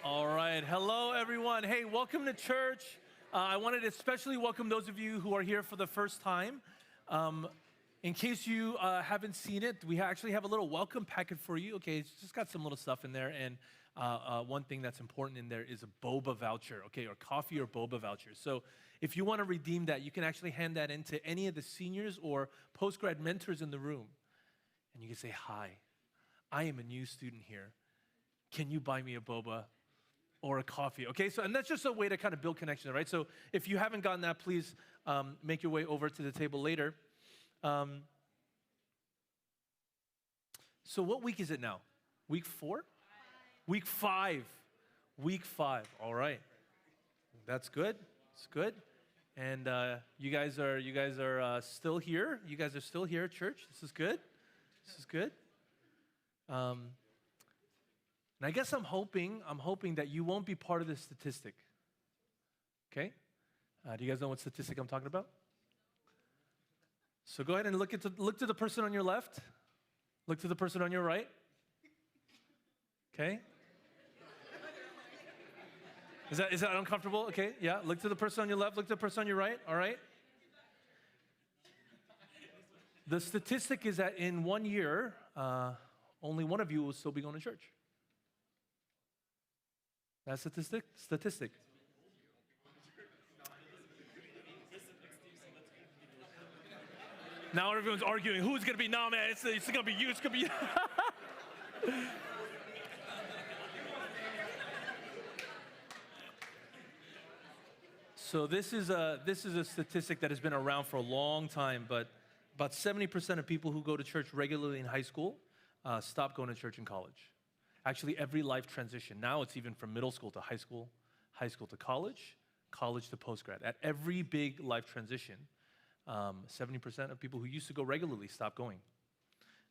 All right. Hello, everyone. Hey, welcome to church. I wanted to especially welcome those of you who are here for the first time. In case you haven't seen it, we actually have a little welcome packet for you. Okay, it's just got some little stuff in there. And one thing that's important in there is a boba voucher, okay, or coffee or boba voucher. So if you want to redeem that, you can actually hand that in to any of the seniors or post-grad mentors in the room. And you can say, hi, I am a new student here. Can you buy me a boba or a coffee? Okay, so and that's just a way to kind of build connection, right? So if you haven't gotten that, please make your way over to the table later. So what week is it now? Week 4? Week 5. Week 5. All right, that's good. It's good. And you guys are still here. You guys are still here at church. This is good. This is good. And I guess I'm hoping that you won't be part of this statistic. Okay? Do you guys know what statistic I'm talking about? So go ahead and look to the person on your left. Look to the person on your right. Okay? Is that uncomfortable? Okay, yeah. Look to the person on your left, look to the person on your right. All right? The statistic is that in 1 year, only one of you will still be going to church. That's statistic. Now everyone's arguing, who's going to be nominated? It's going to be you, it's going to be you. So this is a statistic that has been around for a long time, but about 70% of people who go to church regularly in high school stop going to church in college. Actually, every life transition. Now it's even from middle school to high school to college, college to postgrad. At every big life transition, 70% of people who used to go regularly stop going.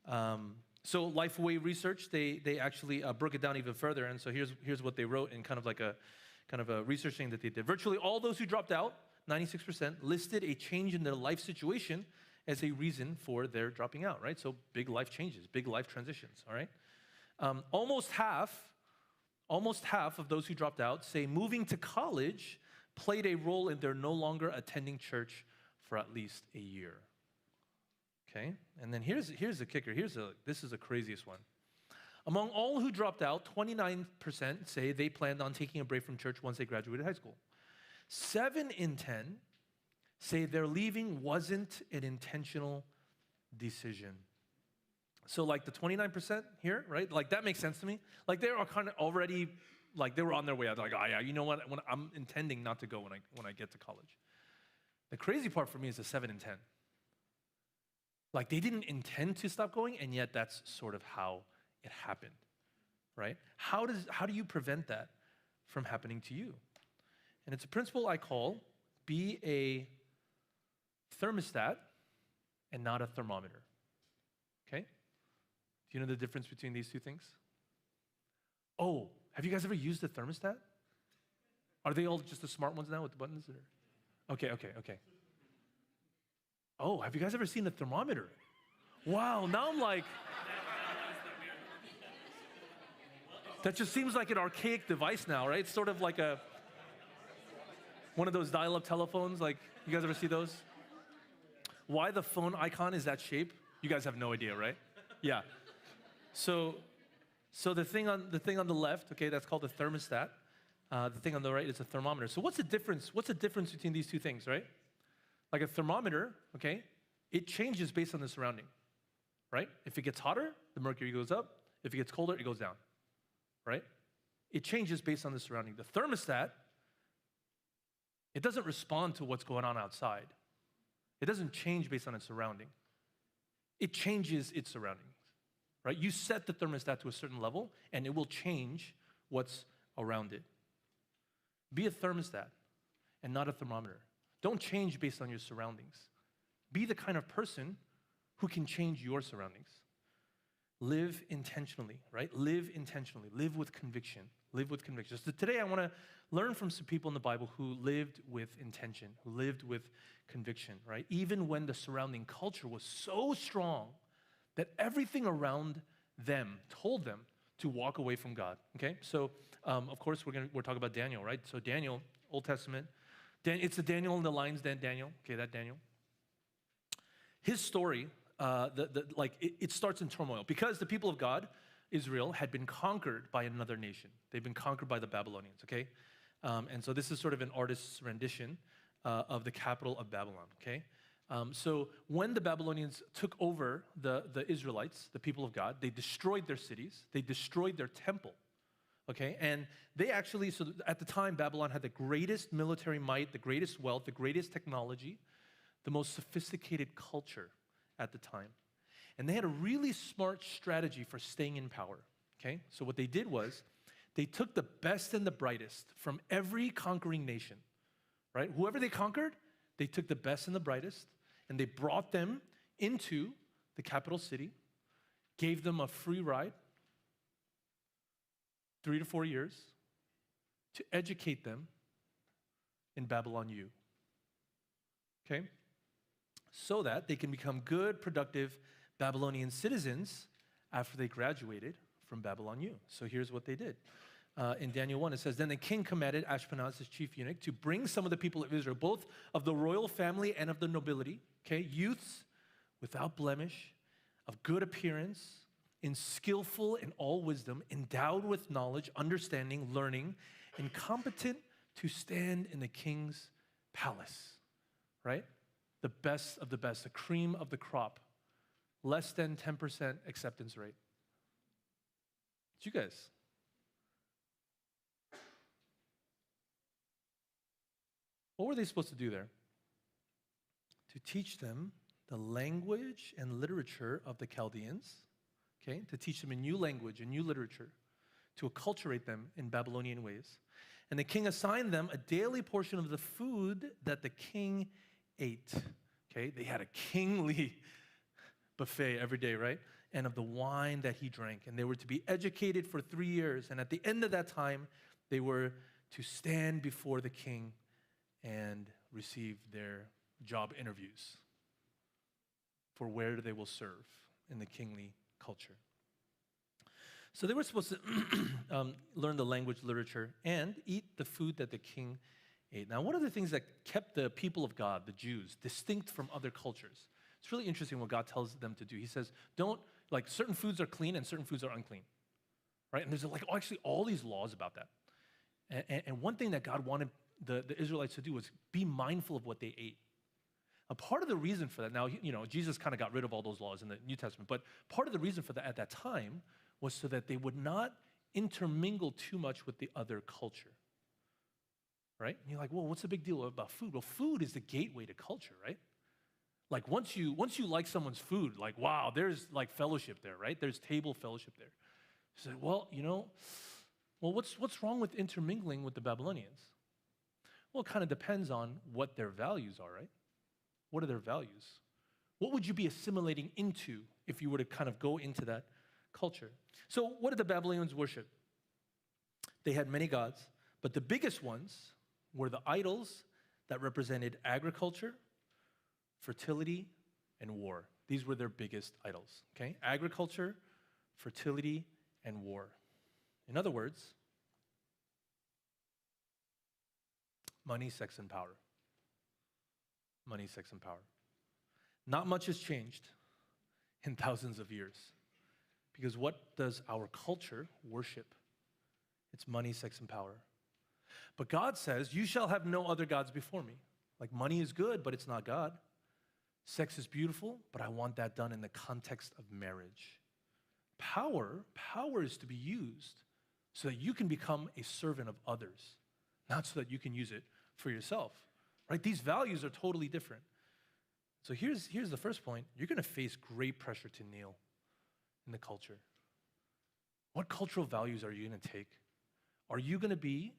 So Lifeway Research, they actually broke it down even further. And so here's what they wrote in kind of a research thing that they did. Virtually all those who dropped out, 96%, listed a change in their life situation as a reason for their dropping out, right? So big life changes, big life transitions, all right? Almost half of those who dropped out say moving to college played a role in their no longer attending church for at least a year. Okay, and then here's the kicker. This is the craziest one. Among all who dropped out, 29% say they planned on taking a break from church once they graduated high school. 7 in 10 say their leaving wasn't an intentional decision. So like the 29% here, right? Like that makes sense to me. Like they are kind of already, like they were on their way out. They're like, oh yeah, you know what? When I'm intending not to go when I get to college. The crazy part for me is the 7 in 10. Like they didn't intend to stop going, and yet that's sort of how it happened, right? How do you prevent that from happening to you? And it's a principle I call be a thermostat and not a thermometer. Okay? Do you know the difference between these two things? Oh, have you guys ever used a thermostat? Are they all just the smart ones now with the buttons? Or? Okay. Oh, have you guys ever seen a thermometer? Wow, now I'm like, that just seems like an archaic device now, right? It's sort of like one of those dial-up telephones. Like, you guys ever see those? Why the phone icon is that shape? You guys have no idea, right? Yeah. So the thing on the left, okay, that's called a thermostat. The thing on the right is a thermometer. So what's the difference? What's the difference between these two things, right? Like a thermometer, okay, it changes based on the surrounding, right? If it gets hotter, the mercury goes up. If it gets colder, it goes down, right? It changes based on the surrounding. The thermostat, it doesn't respond to what's going on outside. It doesn't change based on its surrounding. It changes its surroundings, right? You set the thermostat to a certain level, and it will change what's around it. Be a thermostat and not a thermometer. Don't change based on your surroundings. Be the kind of person who can change your surroundings. Live intentionally, right? Live intentionally. Live with conviction. Live with conviction. So today I want to learn from some people in the Bible who lived with intention, who lived with conviction, right? Even when the surrounding culture was so strong that everything around them told them to walk away from God. Okay, so of course we're talking about Daniel, right? So Daniel, Old Testament, it's the Daniel in the lion's den. Daniel, okay, that Daniel. His story, it starts in turmoil because the people of God, Israel, had been conquered by another nation. They've been conquered by the Babylonians. Okay, and so this is sort of an artist's rendition of the capital of Babylon. Okay. So when the Babylonians took over the Israelites, the people of God, they destroyed their cities, they destroyed their temple, okay? And they actually, so at the time, Babylon had the greatest military might, the greatest wealth, the greatest technology, the most sophisticated culture at the time. And they had a really smart strategy for staying in power, okay? So what they did was, they took the best and the brightest from every conquering nation, right? Whoever they conquered, they took the best and the brightest, and they brought them into the capital city, gave them a free ride, 3 to 4 years, to educate them in Babylon U. Okay? So that they can become good, productive Babylonian citizens after they graduated from Babylon U. So here's what they did. In Daniel 1, it says, then the king commanded Ashpenaz, his chief eunuch, to bring some of the people of Israel, both of the royal family and of the nobility, okay, youths without blemish, of good appearance, in skillful in all wisdom, endowed with knowledge, understanding, learning, and competent to stand in the king's palace, right? The best of the best, the cream of the crop, less than 10% acceptance rate. It's you guys. What were they supposed to do there? To teach them the language and literature of the Chaldeans, okay? To teach them a new language, a new literature, to acculturate them in Babylonian ways. And the king assigned them a daily portion of the food that the king ate, okay? They had a kingly buffet every day, right? And of the wine that he drank. And they were to be educated for 3 years. And at the end of that time, they were to stand before the king and receive their job interviews for where they will serve in the kingly culture. So they were supposed to learn the language, literature, and eat the food that the king ate. Now, one of the things that kept the people of God, the Jews, distinct from other cultures, it's really interesting what God tells them to do. He says, certain foods are clean and certain foods are unclean, right? And there's actually all these laws about that. And one thing that God wanted the Israelites to do was be mindful of what they ate. A part of the reason for that, now, Jesus kind of got rid of all those laws in the New Testament, but part of the reason for that at that time was so that they would not intermingle too much with the other culture, right? And you're like, well, what's the big deal about food? Well, food is the gateway to culture, right? Like once you like someone's food, like, wow, there's like fellowship there, right? There's table fellowship there. You say, well, what's wrong with intermingling with the Babylonians? Well, it kind of depends on what their values are, right? What are their values? What would you be assimilating into if you were to kind of go into that culture? So what did the Babylonians worship? They had many gods, but the biggest ones were the idols that represented agriculture, fertility, and war. These were their biggest idols, okay? Agriculture, fertility, and war. In other words, money, sex, and power. Money, sex, and power. Not much has changed in thousands of years. Because what does our culture worship? It's money, sex, and power. But God says, you shall have no other gods before me. Like money is good, but it's not God. Sex is beautiful, but I want that done in the context of marriage. Power is to be used so that you can become a servant of others, not so that you can use it for yourself, right? These values are totally different. So here's the first point. You're going to face great pressure to kneel in the culture. What cultural values are you going to take? Are you going to be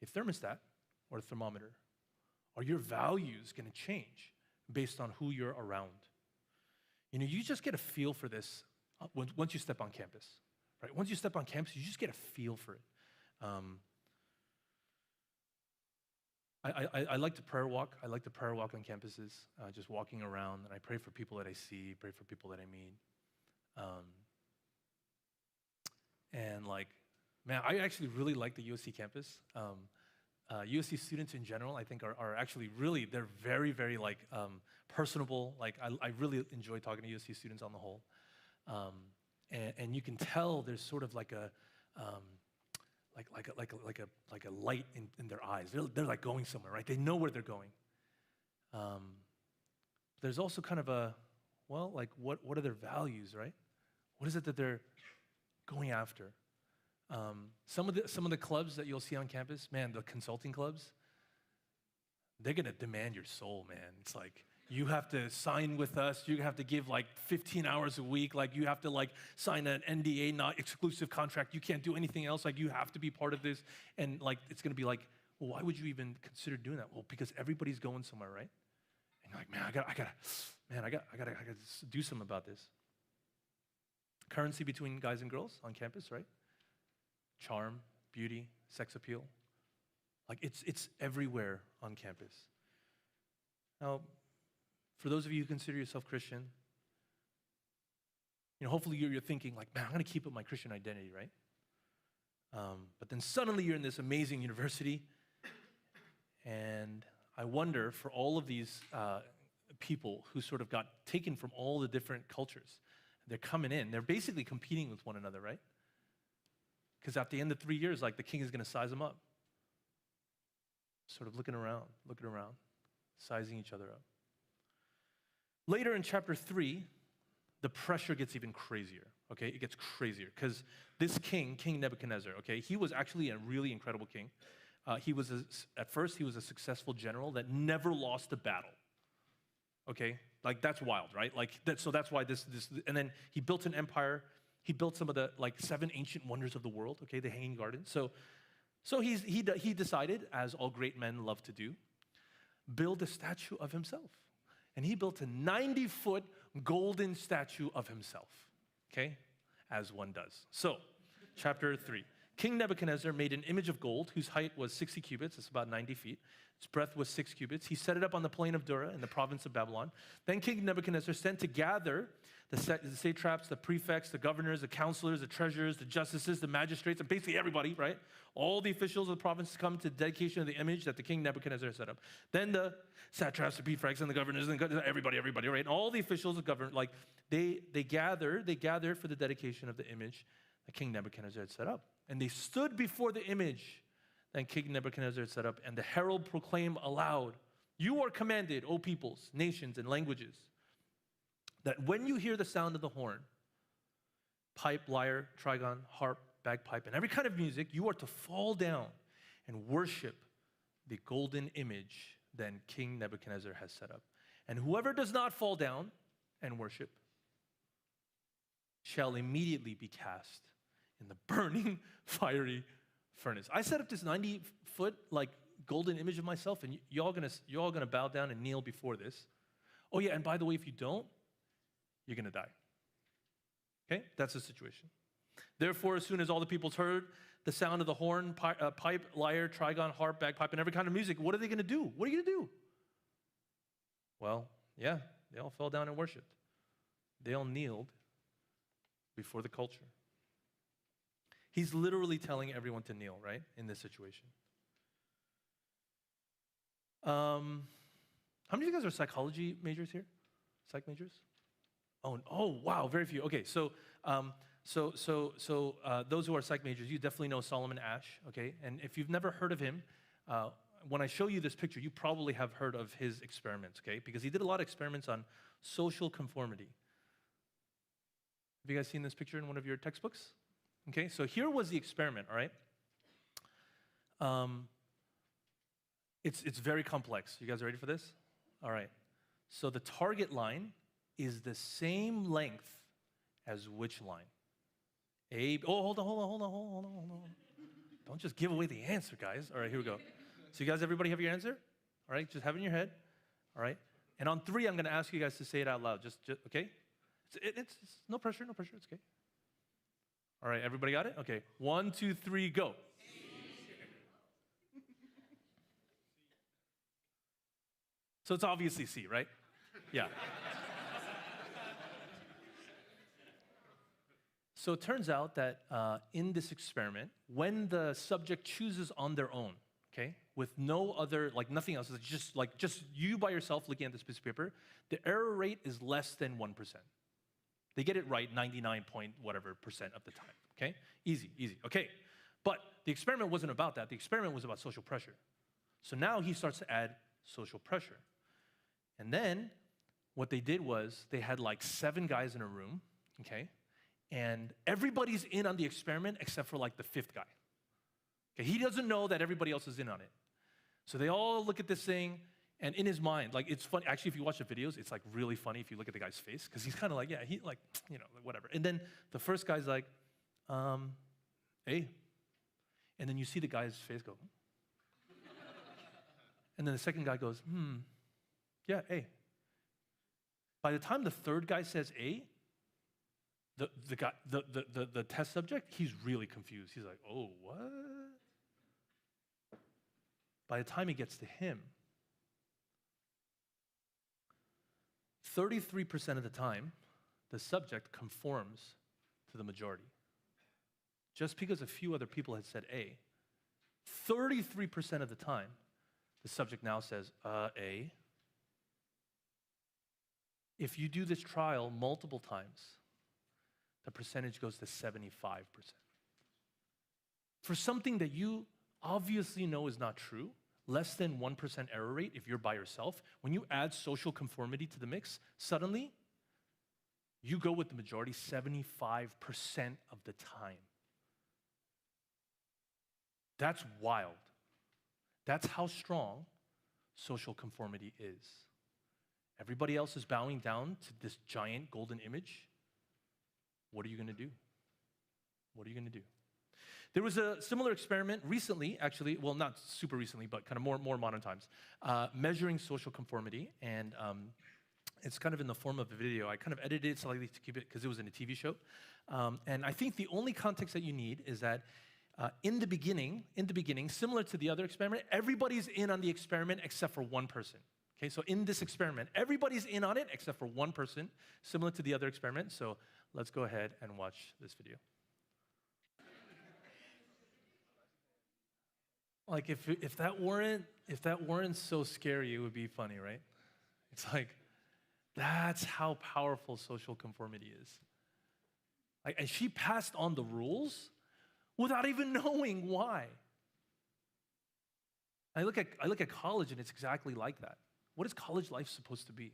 a thermostat or a thermometer? Are your values going to change based on who you're around? You just get a feel for this once you step on campus, right? Once you step on campus, you just get a feel for it. I like to prayer walk. I like to prayer walk on campuses, just walking around, and I pray for people that I see, pray for people that I meet. And like, man, I actually really like the USC campus. USC students in general, I think, are actually really, they're very, very like personable. Like, I really enjoy talking to USC students on the whole. And you can tell there's sort of like a light in their eyes. They're like going somewhere, right? They know where they're going. There's also kind of a, well, like what are their values, right? What is it that they're going after? Some of the clubs that you'll see on campus, man, the consulting clubs, they're gonna demand your soul, man. It's like, you have to sign with us. You have to give like 15 hours a week. Like you have to like sign an NDA, not exclusive contract. You can't do anything else. Like you have to be part of this. And like, it's gonna be like, well, why would you even consider doing that? Well, because everybody's going somewhere, right? And you're like, man, I gotta do something about this. Currency between guys and girls on campus, right? Charm, beauty, sex appeal. Like it's everywhere on campus. Now, for those of you who consider yourself Christian, hopefully you're thinking like, man, I'm gonna keep up my Christian identity, right? But then suddenly you're in this amazing university, and I wonder for all of these people who sort of got taken from all the different cultures, they're coming in, they're basically competing with one another, right? Because at the end of 3 years, like the king is gonna size them up. Sort of looking around, sizing each other up. Later in chapter 3, the pressure gets even crazier, okay? It gets crazier because this king, King Nebuchadnezzar, okay, he was actually a really incredible king. At first, he was a successful general that never lost a battle, okay? Like, that's wild, right? So that's why and then he built an empire. He built some of the, 7 ancient wonders of the world, okay, the Hanging Garden. So he decided, as all great men love to do, build a statue of himself. And he built a 90-foot golden statue of himself, okay, as one does. So, chapter 3. King Nebuchadnezzar made an image of gold whose height was 60 cubits, that's about 90 feet. Its breadth was 6 cubits. He set it up on the plain of Dura in the province of Babylon. Then King Nebuchadnezzar sent to gather the satraps, the prefects, the governors, the counselors, the treasurers, the justices, the magistrates, and basically everybody, right? All the officials of the province come to the dedication of the image that the king Nebuchadnezzar set up. Then the satraps, the prefects, and the governors, and everybody, right? And all the officials of government, they gather for the dedication of the image that King Nebuchadnezzar had set up. And they stood before the image that King Nebuchadnezzar had set up, and the herald proclaimed aloud, "You are commanded, O peoples, nations, and languages, that when you hear the sound of the horn, pipe, lyre, trigon, harp, bagpipe, and every kind of music, you are to fall down and worship the golden image that King Nebuchadnezzar has set up. And whoever does not fall down and worship shall immediately be cast in the burning, fiery furnace." I set up this 90-foot golden image of myself, and y'all gonna bow down and kneel before this. Oh yeah, and by the way, if you don't, you're gonna die. Okay, that's the situation. Therefore, as soon as all the peoples heard the sound of the horn, pipe, lyre, trigon, harp, bagpipe, and every kind of music, what are they gonna do? What are you gonna do? Well, yeah, they all fell down and worshiped. They all kneeled before the culture. He's literally telling everyone to kneel, right, in this situation. How many of you guys are psychology majors here? Psych majors? Oh, wow, very few. Okay, so those who are psych majors, you definitely know Solomon Asch, okay? And if you've never heard of him, when I show you this picture, you probably have heard of his experiments, okay? Because he did a lot of experiments on social conformity. Have you guys seen this picture in one of your textbooks? Okay, so here was the experiment, all right? It's very complex. You guys ready for this? All right. So the target line is the same length as which line? Hold on. Don't just give away the answer, guys. All right, here we go. So you guys, everybody have your answer? All right, just have it in your head. All right. And on 3, I'm going to ask you guys to say it out loud. Just okay? It's no pressure, it's okay. All right, everybody got it? Okay, 1, 2, 3, go. So it's obviously C, right? Yeah. So it turns out that in this experiment, when the subject chooses on their own, okay, with no other, like nothing else, it's just you by yourself looking at this piece of paper, the error rate is less than 1%. They get it right 99 point whatever percent of the time, okay? Easy, easy, okay. But the experiment wasn't about that. The experiment was about social pressure. So now he starts to add social pressure. And then what they did was they had like 7 guys in a room, okay? And everybody's in on the experiment except for like the 5th guy. Okay, he doesn't know that everybody else is in on it. So they all look at this thing, and in his mind, like it's funny, actually if you watch the videos, it's like really funny if you look at the guy's face, because he's kind of like, yeah, he like, you know, whatever. And then the first guy's like, hey. And then you see the guy's face go, and then the second guy goes, yeah, A. By the time the third guy says A, the test subject, he's really confused. He's like, oh, what? By the time he gets to him, 33% of the time, the subject conforms to the majority. Just because a few other people had said A, 33% of the time, the subject now says, A. If you do this trial multiple times, the percentage goes to 75%. For something that you obviously know is not true, less than 1% error rate if you're by yourself, when you add social conformity to the mix, suddenly you go with the majority 75% of the time. That's wild. That's how strong social conformity is. Everybody else is bowing down to this giant golden image. What are you going to do? What are you going to do? There was a similar experiment recently, actually, well, not super recently, but kind of more modern times, measuring social conformity, and it's kind of in the form of a video. I kind of edited it slightly to keep it, because it was in a TV show, and I think the only context that you need is that in the beginning, similar to the other experiment, everybody's in on the experiment except for one person. Okay, so in this experiment, everybody's in on it except for one person, similar to the other experiment. So let's go ahead and watch this video. Like if that weren't so scary, it would be funny, right? It's like that's how powerful social conformity is. Like, and she passed on the rules without even knowing why. I look at college, and it's exactly like that. What is college life supposed to be?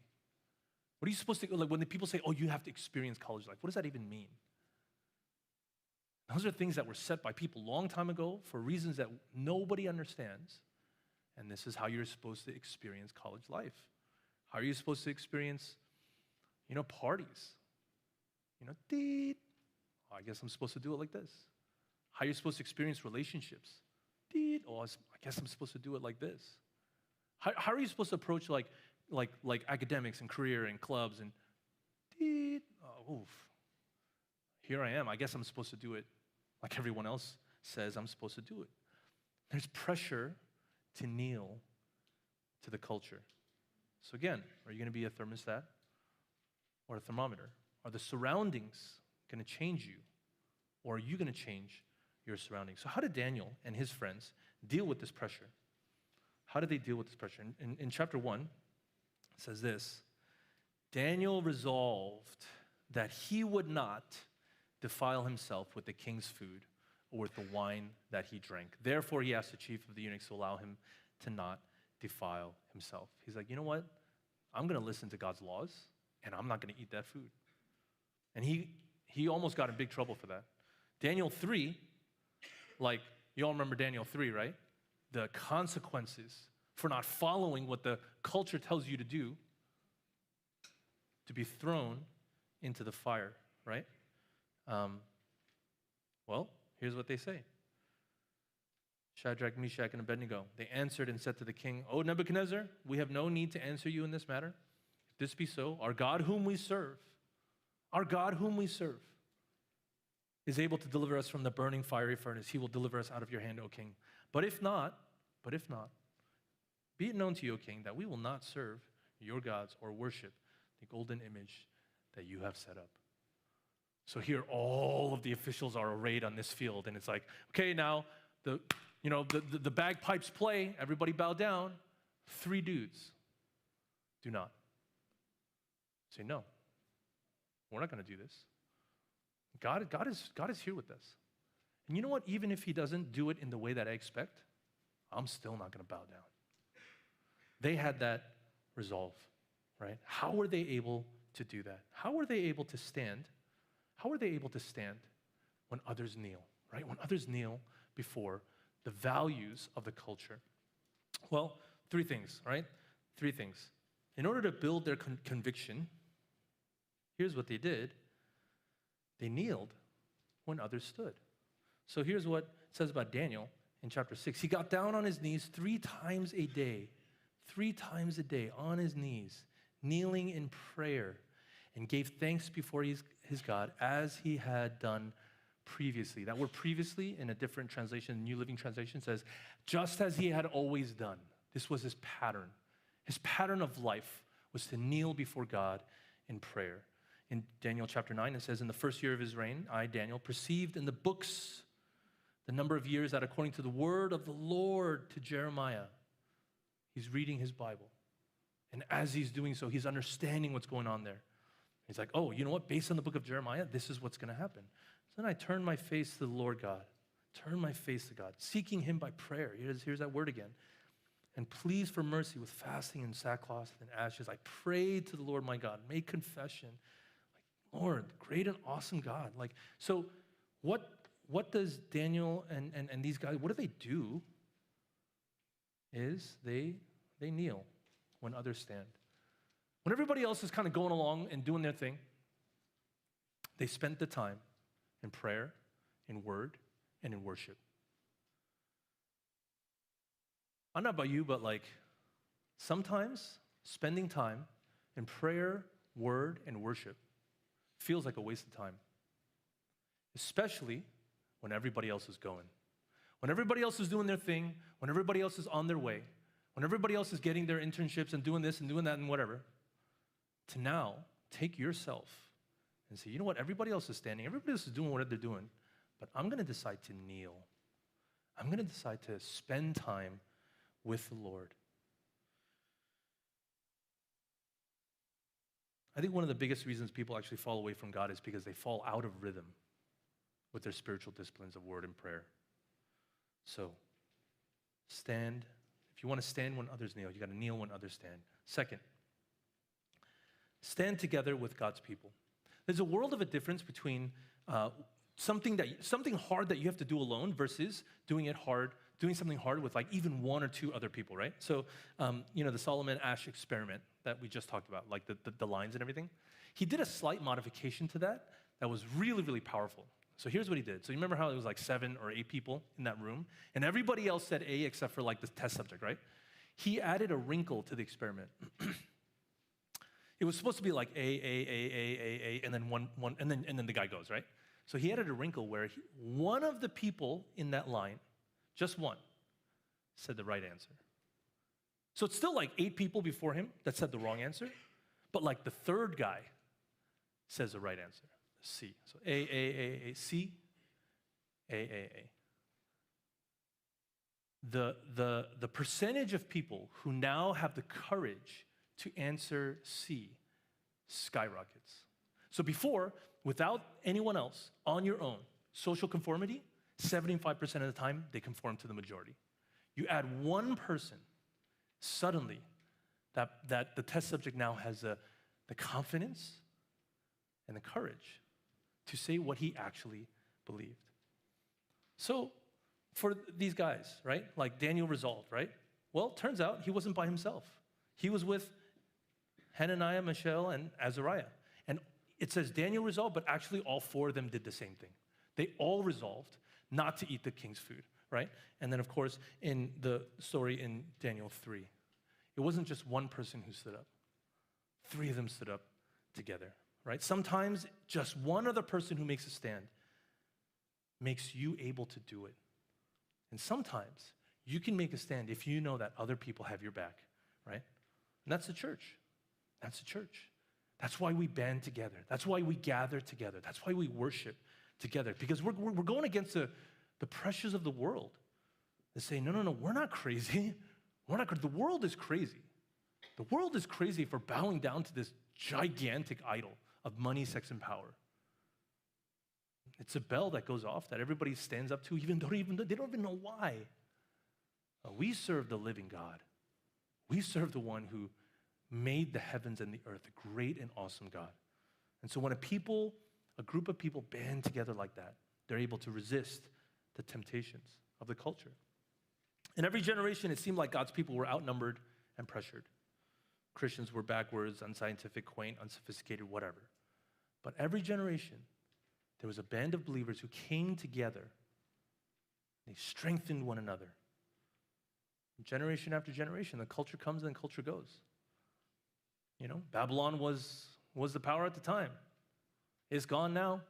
What are you supposed to, like when the people say, oh, you have to experience college life, what does that even mean? Those are things that were set by people a long time ago for reasons that nobody understands. And this is how you're supposed to experience college life. How are you supposed to experience, parties? I guess I'm supposed to do it like this. How are you supposed to experience relationships? I guess I'm supposed to do it like this. How are you supposed to approach like academics and career and clubs and here I am. I guess I'm supposed to do it like everyone else says I'm supposed to do it. There's pressure to kneel to the culture. So again, are you going to be a thermostat or a thermometer? Are the surroundings going to change you, or are you going to change your surroundings? So how did Daniel and his friends deal with this pressure? How did they deal with this pressure? In chapter 1, it says this: Daniel resolved that he would not defile himself with the king's food or with the wine that he drank. Therefore, he asked the chief of the eunuchs to allow him to not defile himself. He's like, you know what? I'm going to listen to God's laws, and I'm not going to eat that food. And he almost got in big trouble for that. Daniel 3, you all remember Daniel 3, right? The consequences for not following what the culture tells you to do, to be thrown into the fire, right? Well, here's what they say. Shadrach, Meshach, and Abednego, they answered and said to the king, O Nebuchadnezzar, we have no need to answer you in this matter. If this be so, our God whom we serve, is able to deliver us from the burning fiery furnace. He will deliver us out of your hand, O king. But if not, be it known to you, O king, that we will not serve your gods or worship the golden image that you have set up. So here, all of the officials are arrayed on this field, and it's like, okay, now the bagpipes play. Everybody bow down. 3 dudes do not say no. We're not going to do this. God is here with us. And you know what? Even if he doesn't do it in the way that I expect, I'm still not going to bow down. They had that resolve, right? How were they able to do that? How were they able to stand? How are they able to stand when others kneel, right? When others kneel before the values of the culture. Well, 3 things, right? 3 things. In order to build their conviction, here's what they did. They kneeled when others stood. So here's what it says about Daniel in chapter 6. He got down on his knees 3 times a day. 3 times a day on his knees, kneeling in prayer, and gave thanks before his God as he had done previously. That word previously in a different translation, New Living Translation, says, just as he had always done. This was his pattern. His pattern of life was to kneel before God in prayer. In Daniel chapter 9, it says, in the first year of his reign, I, Daniel, perceived in the books the number of years that according to the word of the Lord to Jeremiah. He's reading his Bible. And as he's doing so, he's understanding what's going on there. He's like, oh, you know what? Based on the book of Jeremiah, this is what's going to happen. So then I turned my face to the Lord God. Turn my face to God, seeking him by prayer. Here's that word again. And please for mercy with fasting and sackcloth and ashes. I prayed to the Lord my God, made confession. Like, Lord, great and awesome God. Like, so what does Daniel and these guys, what do? Is they kneel when others stand. When everybody else is kind of going along and doing their thing, they spent the time in prayer, in word, and in worship. I don't know about you, but like sometimes spending time in prayer, word, and worship feels like a waste of time, especially when everybody else is going. When everybody else is doing their thing, when everybody else is on their way, when everybody else is getting their internships and doing this and doing that and whatever, to now take yourself and say, you know what, everybody else is standing, everybody else is doing what they're doing, but I'm going to decide to kneel. I'm going to decide to spend time with the Lord. I think one of the biggest reasons people actually fall away from God is because they fall out of rhythm with their spiritual disciplines of word and prayer. So, stand. If you want to stand when others kneel, you got to kneel when others stand. Second, stand together with God's people. There's a world of a difference between something hard that you have to do alone versus doing something hard with like even 1 or 2 other people, right? So, the Solomon Asch experiment that we just talked about, like the lines and everything, he did a slight modification to that was really, really powerful. So here's what he did. So you remember how it was like 7 or 8 people in that room, and everybody else said A except for like the test subject, right? He added a wrinkle to the experiment. It was supposed to be like A, and then one, and then the guy goes, right? So he added a wrinkle where one of the people in that line, just one, said the right answer. So it's still like 8 people before him that said the wrong answer, but like the third guy says the right answer, C. So A, C, A. The percentage of people who now have the courage to answer C skyrockets. So before, without anyone else, on your own, social conformity, 75% of the time, they conform to the majority. You add one person, suddenly, that the test subject now has the confidence and the courage to say what he actually believed. So for these guys, right, like Daniel resolved, right? Well, turns out he wasn't by himself. He was with Hananiah, Mishael, and Azariah. And it says Daniel resolved, but actually all 4 of them did the same thing. They all resolved not to eat the king's food, right? And then, of course, in the story in Daniel 3, it wasn't just one person who stood up. 3 of them stood up together, right? Sometimes just one other person who makes a stand makes you able to do it. And sometimes you can make a stand if you know that other people have your back, right? And that's the church. That's the church. That's why we band together. That's why we gather together. That's why we worship together, because we're going against the pressures of the world. They say, no, we're not crazy. We're not. The world is crazy. The world is crazy for bowing down to this gigantic idol of money, sex, and power. It's a bell that goes off that everybody stands up to, they don't even know why. We serve the living God. We serve the one who made the heavens and the earth, a great and awesome God. And so when a group of people band together like that, they're able to resist the temptations of the culture. In every generation, it seemed like God's people were outnumbered and pressured. Christians were backwards, unscientific, quaint, unsophisticated, whatever. But every generation, there was a band of believers who came together. They strengthened one another. Generation after generation, the culture comes and the culture goes. Babylon was the power at the time. It's gone now.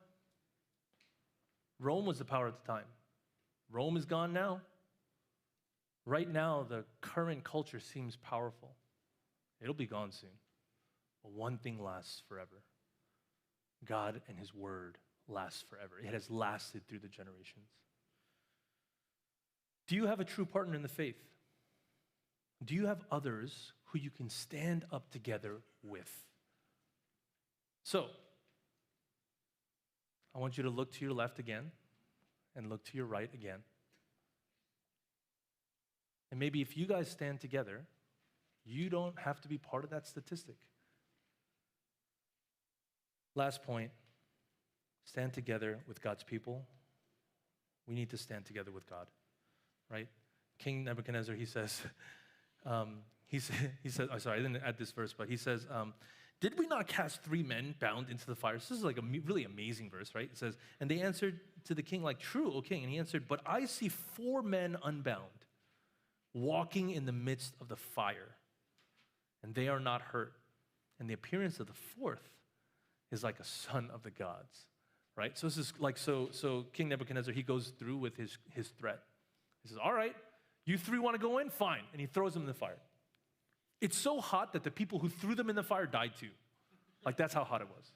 Rome was the power at the time. Rome is gone now. Right now, the current culture seems powerful. It'll be gone soon. But one thing lasts forever. God and His Word lasts forever. It has lasted through the generations. Do you have a true partner in the faith? Do you have others who you can stand up together with? So, I want you to look to your left again and look to your right again. And maybe if you guys stand together, you don't have to be part of that statistic. Last point, stand together with God's people. We need to stand together with God, right? King Nebuchadnezzar, he says, I didn't add this verse, but he says, did we not cast 3 men bound into the fire? So this is like a really amazing verse, right? It says, and they answered to the king, like, true, O king. And he answered, but I see 4 men unbound, walking in the midst of the fire, and they are not hurt. And the appearance of the 4th is like a son of the gods, right? So this is like, so King Nebuchadnezzar, he goes through with his threat. He says, all right, you 3 want to go in? Fine. And he throws them in the fire. It's so hot that the people who threw them in the fire died too. Like, that's how hot it was.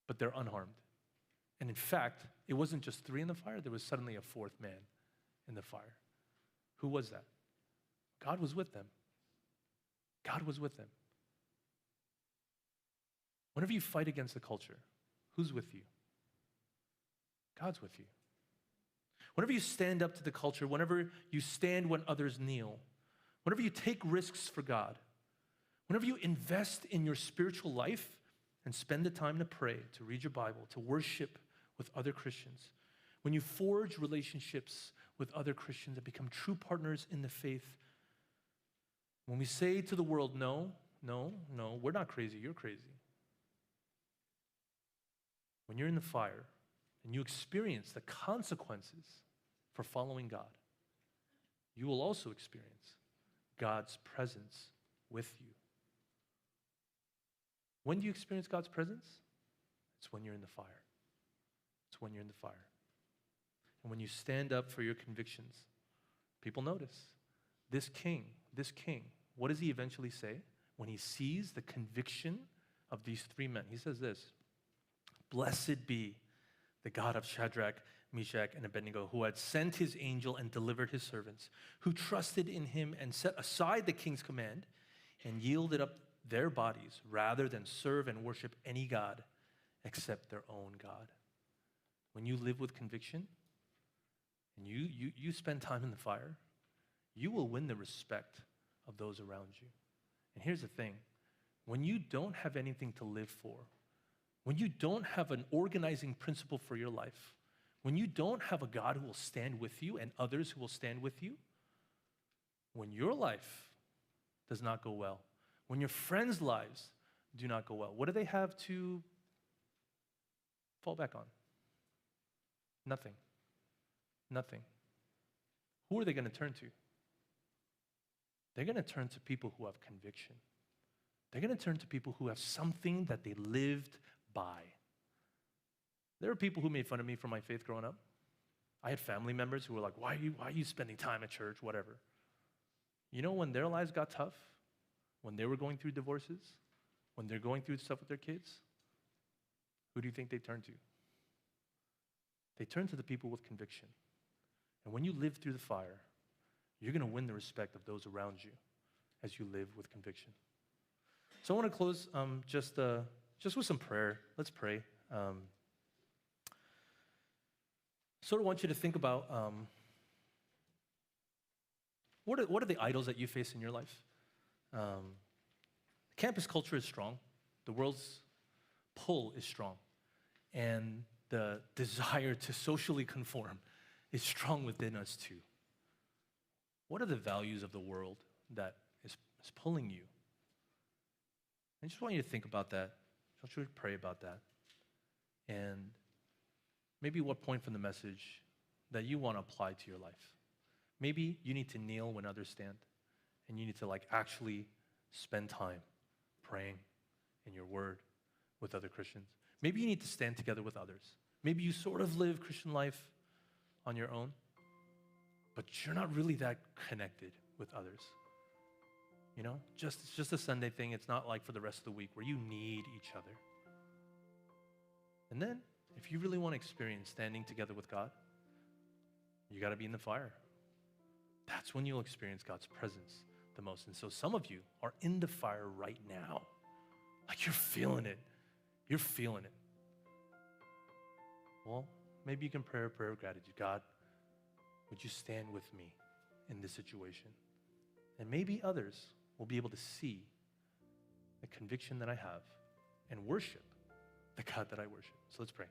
But they're unharmed. And in fact, it wasn't just 3 in the fire, there was suddenly a 4th man in the fire. Who was that? God was with them. God was with them. Whenever you fight against the culture, who's with you? God's with you. Whenever you stand up to the culture, whenever you stand when others kneel, whenever you take risks for God, whenever you invest in your spiritual life and spend the time to pray, to read your Bible, to worship with other Christians, when you forge relationships with other Christians and become true partners in the faith, when we say to the world, no, we're not crazy, you're crazy. When you're in the fire and you experience the consequences for following God, you will also experience God's presence with you. When do you experience God's presence? It's when you're in the fire. It's when you're in the fire. And when you stand up for your convictions, people notice. This king, what does he eventually say? When he sees the conviction of these 3 men, he says this, blessed be the God of Shadrach, Meshach, and Abednego, who had sent his angel and delivered his servants, who trusted in him and set aside the king's command and yielded up their bodies rather than serve and worship any god except their own God. When you live with conviction and you spend time in the fire, you will win the respect of those around you. And here's the thing, when you don't have anything to live for, when you don't have an organizing principle for your life, when you don't have a God who will stand with you and others who will stand with you, when your life does not go well, when your friends' lives do not go well, what do they have to fall back on? Nothing. Nothing. Who are they going to turn to? They're going to turn to people who have conviction. They're going to turn to people who have something that they lived by. There are people who made fun of me for my faith growing up. I had family members who were like, why are you spending time at church, whatever. You know, when their lives got tough, when they were going through divorces, when they're going through stuff with their kids, who do you think they turn to? They turn to the people with conviction. And when you live through the fire, you're going to win the respect of those around you as you live with conviction. So I want to close just with some prayer. Let's pray. Sort of want you to think about what are the idols that you face in your life? Campus culture is strong. The world's pull is strong. And the desire to socially conform is strong within us too. What are the values of the world that is pulling you? I just want you to think about that. I want you to pray about that. And maybe what point from the message that you want to apply to your life. Maybe you need to kneel when others stand, and you need to actually spend time praying in your word with other Christians. Maybe you need to stand together with others. Maybe you sort of live Christian life on your own, but you're not really that connected with others. You know, it's just a Sunday thing. It's not like for the rest of the week where you need each other. And then, if you really want to experience standing together with God, you got to be in the fire. That's when you'll experience God's presence the most. And so some of you are in the fire right now. Like you're feeling it. You're feeling it. Well, maybe you can pray a prayer of gratitude. God, would you stand with me in this situation? And maybe others will be able to see the conviction that I have and worship the God that I worship. So let's pray.